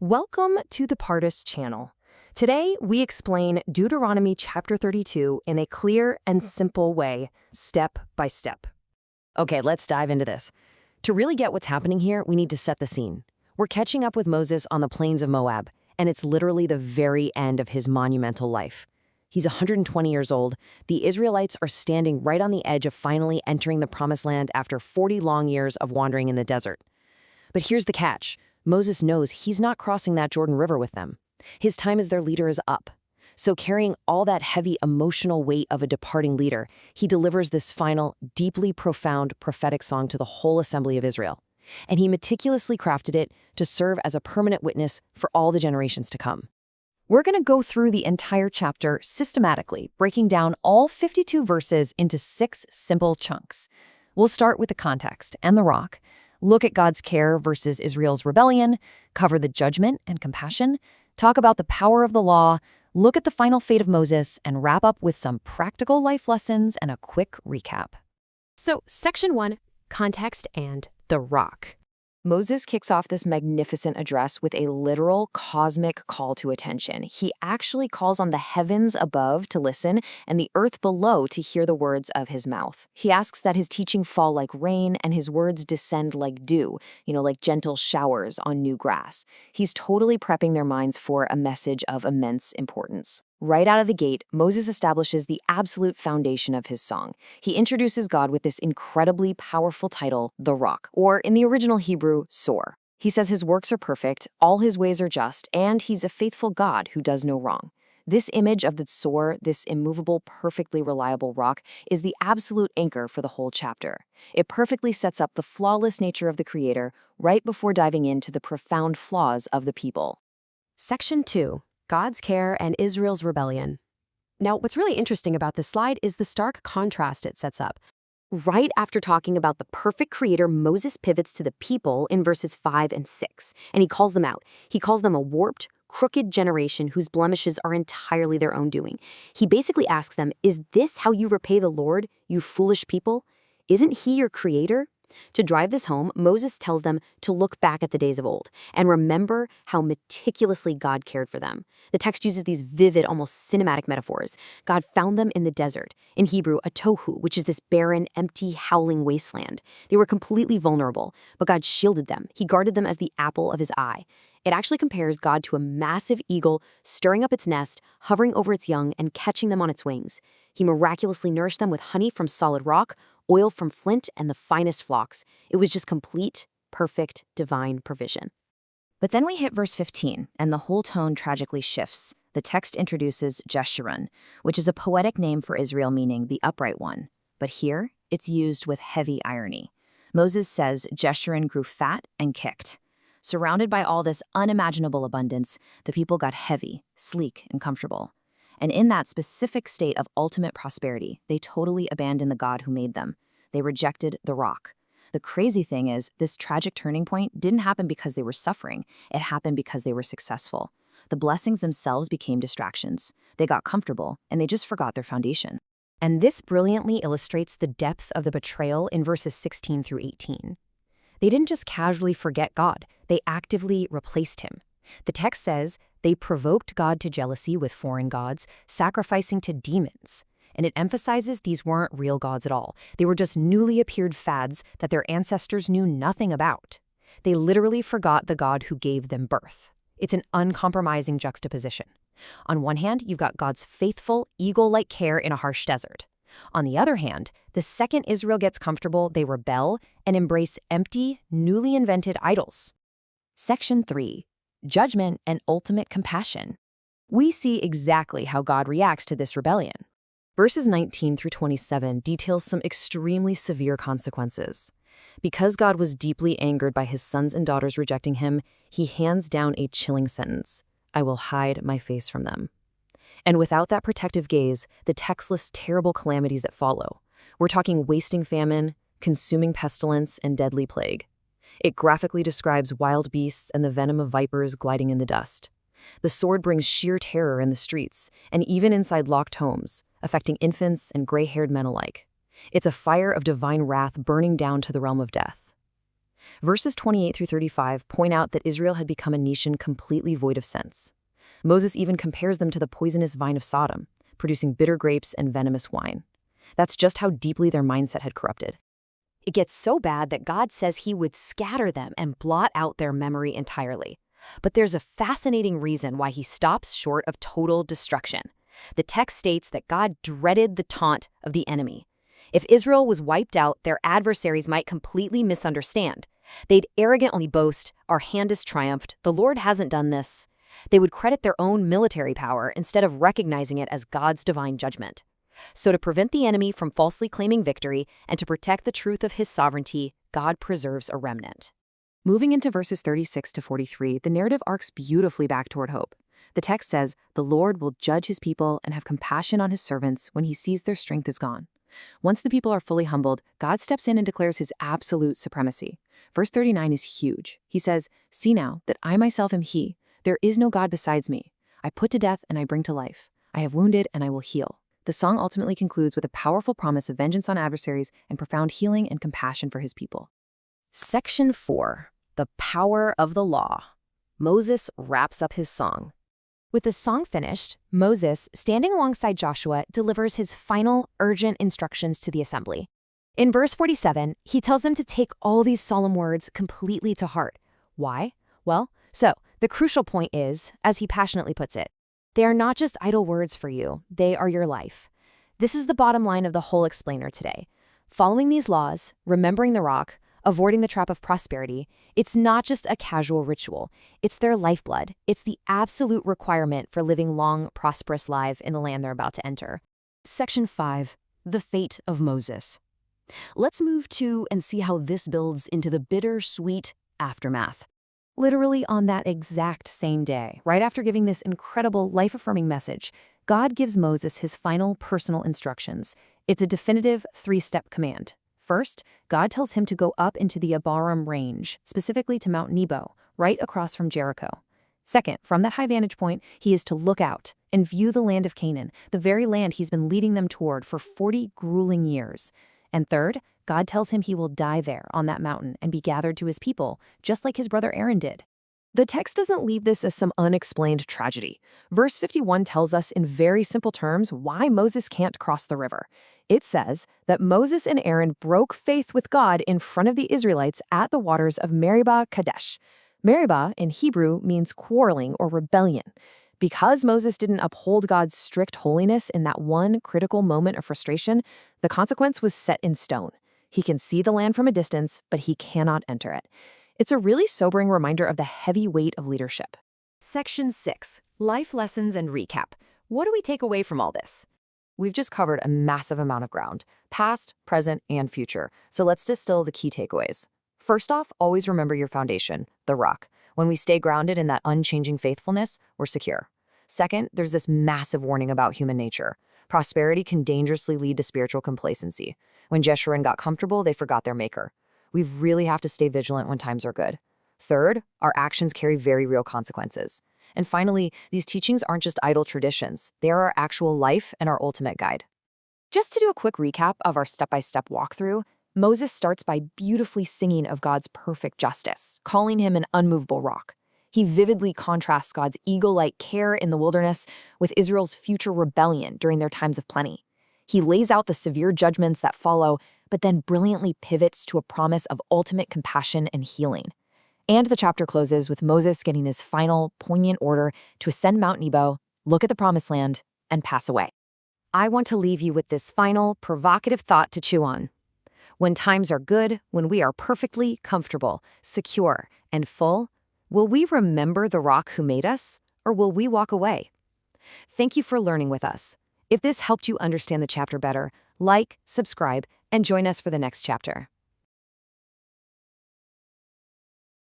Welcome to the Partis channel. Today, we explain Deuteronomy chapter 32 in a clear and simple way, step by step. Okay, let's dive into this. To really get what's happening here, we need to set the scene. We're catching up with Moses on the plains of Moab, and it's literally the very end of his monumental life. He's 120 years old. The Israelites are standing right on the edge of finally entering the Promised Land after 40 long years of wandering in the desert. But here's the catch. Moses knows he's not crossing that Jordan River with them. His time as their leader is up. So carrying all that heavy emotional weight of a departing leader, he delivers this final, deeply profound prophetic song to the whole assembly of Israel. And he meticulously crafted it to serve as a permanent witness for all the generations to come. We're going to go through the entire chapter systematically, breaking down all 52 verses into 6 simple chunks. We'll start with the context and the rock, look at God's care versus Israel's rebellion, cover the judgment and compassion, talk about the power of the law, look at the final fate of Moses, and wrap up with some practical life lessons and a quick recap. So, Section 1, Context and the Rock. Moses kicks off this magnificent address with a literal cosmic call to attention. He actually calls on the heavens above to listen and the earth below to hear the words of his mouth. He asks that his teaching fall like rain and his words descend like dew, like gentle showers on new grass. He's totally prepping their minds for a message of immense importance. Right out of the gate, Moses establishes the absolute foundation of his song. He introduces God with this incredibly powerful title, the Rock, or in the original Hebrew, Sor. He says his works are perfect, all his ways are just, and he's a faithful God who does no wrong. This image of the Sor, this immovable, perfectly reliable rock, is the absolute anchor for the whole chapter. It perfectly sets up the flawless nature of the Creator right before diving into the profound flaws of the people. Section 2, God's care and Israel's rebellion. Now, what's really interesting about this slide is the stark contrast it sets up. Right after talking about the perfect creator, Moses pivots to the people in verses 5 and 6, and he calls them out. He calls them a warped, crooked generation whose blemishes are entirely their own doing. He basically asks them, is this how you repay the Lord, you foolish people? Isn't he your creator? To drive this home, Moses tells them to look back at the days of old and remember how meticulously God cared for them. The text uses these vivid, almost cinematic metaphors. God found them in the desert, in Hebrew, a tohu, which is this barren, empty, howling wasteland. They were completely vulnerable, but God shielded them. He guarded them as the apple of his eye. It actually compares God to a massive eagle stirring up its nest, hovering over its young, and catching them on its wings. He miraculously nourished them with honey from solid rock, oil from flint, and the finest flocks. It was just complete, perfect, divine provision. But then we hit verse 15, and the whole tone tragically shifts. The text introduces Jeshurun, which is a poetic name for Israel meaning the upright one. But here, it's used with heavy irony. Moses says Jeshurun grew fat and kicked. Surrounded by all this unimaginable abundance, the people got heavy, sleek, and comfortable. And in that specific state of ultimate prosperity, they totally abandoned the God who made them. They rejected the rock. The crazy thing is, this tragic turning point didn't happen because they were suffering. It happened because they were successful. The blessings themselves became distractions. They got comfortable, and they just forgot their foundation. And this brilliantly illustrates the depth of the betrayal in verses 16 through 18. They didn't just casually forget God, they actively replaced him. The text says they provoked God to jealousy with foreign gods, sacrificing to demons. And it emphasizes these weren't real gods at all. They were just newly appeared fads that their ancestors knew nothing about. They literally forgot the God who gave them birth. It's an uncompromising juxtaposition. On one hand, you've got God's faithful, eagle-like care in a harsh desert. On the other hand, the second Israel gets comfortable, they rebel and embrace empty, newly invented idols. Section 3. Judgment and ultimate compassion. We see exactly how God reacts to this rebellion. Verses 19 through 27 details some extremely severe consequences. Because God was deeply angered by his sons and daughters rejecting him, he hands down a chilling sentence: I will hide my face from them. And without that protective gaze, the text lists terrible calamities that follow. We're talking wasting famine, consuming pestilence, and deadly plague. It graphically describes wild beasts and the venom of vipers gliding in the dust. The sword brings sheer terror in the streets, and even inside locked homes, affecting infants and gray-haired men alike. It's a fire of divine wrath burning down to the realm of death. Verses 28 through 35 point out that Israel had become a nation completely void of sense. Moses even compares them to the poisonous vine of Sodom, producing bitter grapes and venomous wine. That's just how deeply their mindset had corrupted. It gets so bad that God says he would scatter them and blot out their memory entirely. But there's a fascinating reason why he stops short of total destruction. The text states that God dreaded the taunt of the enemy. If Israel was wiped out, their adversaries might completely misunderstand. They'd arrogantly boast, "Our hand has triumphed, the Lord hasn't done this." They would credit their own military power instead of recognizing it as God's divine judgment. So to prevent the enemy from falsely claiming victory and to protect the truth of his sovereignty, God preserves a remnant. Moving into verses 36 to 43, the narrative arcs beautifully back toward hope. The text says, "The Lord will judge his people and have compassion on his servants when he sees their strength is gone." Once the people are fully humbled, God steps in and declares his absolute supremacy. Verse 39 is huge. He says, "See now that I myself am he. There is no God besides me. I put to death and I bring to life. I have wounded and I will heal." The song ultimately concludes with a powerful promise of vengeance on adversaries and profound healing and compassion for his people. Section 4. The Power of the Law. Moses wraps up his song. With the song finished, Moses, standing alongside Joshua, delivers his final urgent instructions to the assembly. In verse 47, he tells them to take all these solemn words completely to heart. Why? Well, the crucial point is, as he passionately puts it, they are not just idle words for you, they are your life. This is the bottom line of the whole explainer today. Following these laws, remembering the rock, avoiding the trap of prosperity, it's not just a casual ritual. It's their lifeblood. It's the absolute requirement for living long, prosperous lives in the land they're about to enter. Section 5. The Fate of Moses. Let's move to and see how this builds into the bittersweet aftermath. Literally on that exact same day, right after giving this incredible life-affirming message, God gives Moses his final personal instructions. It's a definitive 3-step command. First, God tells him to go up into the Abarim range, specifically to Mount Nebo, right across from Jericho. Second, from that high vantage point, he is to look out and view the land of Canaan, the very land he's been leading them toward for 40 grueling years. And third, God tells him he will die there on that mountain and be gathered to his people, just like his brother Aaron did. The text doesn't leave this as some unexplained tragedy. Verse 51 tells us in very simple terms why Moses can't cross the river. It says that Moses and Aaron broke faith with God in front of the Israelites at the waters of Meribah Kadesh. Meribah in Hebrew means quarreling or rebellion. Because Moses didn't uphold God's strict holiness in that one critical moment of frustration, the consequence was set in stone. He can see the land from a distance, but he cannot enter it. It's a really sobering reminder of the heavy weight of leadership. Section 6. Life Lessons and Recap. What do we take away from all this? We've just covered a massive amount of ground, past, present, and future. So let's distill the key takeaways. First off, always remember your foundation, the rock. When we stay grounded in that unchanging faithfulness, we're secure. Second, there's this massive warning about human nature. Prosperity can dangerously lead to spiritual complacency. When Jeshurun got comfortable, they forgot their maker. We really have to stay vigilant when times are good. Third, our actions carry very real consequences. And finally, these teachings aren't just idle traditions. They are our actual life and our ultimate guide. Just to do a quick recap of our step-by-step walkthrough, Moses starts by beautifully singing of God's perfect justice, calling him an unmovable rock. He vividly contrasts God's eagle-like care in the wilderness with Israel's future rebellion during their times of plenty. He lays out the severe judgments that follow, but then brilliantly pivots to a promise of ultimate compassion and healing. And the chapter closes with Moses getting his final, poignant order to ascend Mount Nebo, look at the promised land, and pass away. I want to leave you with this final, provocative thought to chew on. When times are good, when we are perfectly comfortable, secure, and full, will we remember the rock who made us, or will we walk away? Thank you for learning with us. If this helped you understand the chapter better, like, subscribe, and join us for the next chapter.